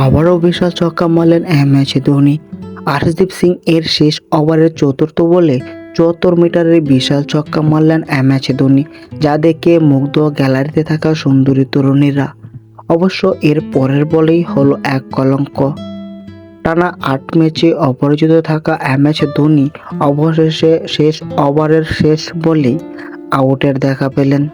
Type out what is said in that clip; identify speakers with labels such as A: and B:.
A: আবারও বিশাল ছক্কা মারলেন ম্যাচে ধোনি। আর্শদীপ সিং এর শেষ ওভারের চতুর্থ বলে ৭৪ মিটারের বিশাল ছক্কা মারলেন ম্যাচে ধোনি, যা দেখে মুগ্ধ গ্যালারিতে থাকা সুন্দরী তরুণীরা। অবশ্য এর পরের বলেই হলো এক কলঙ্ক। টানা ৮ ম্যাচে অপরাজিত থাকা ম্যাচে ধোনি অবশেষে শেষ ওভারের শেষ বলেই আউটের দেখা পেলেন।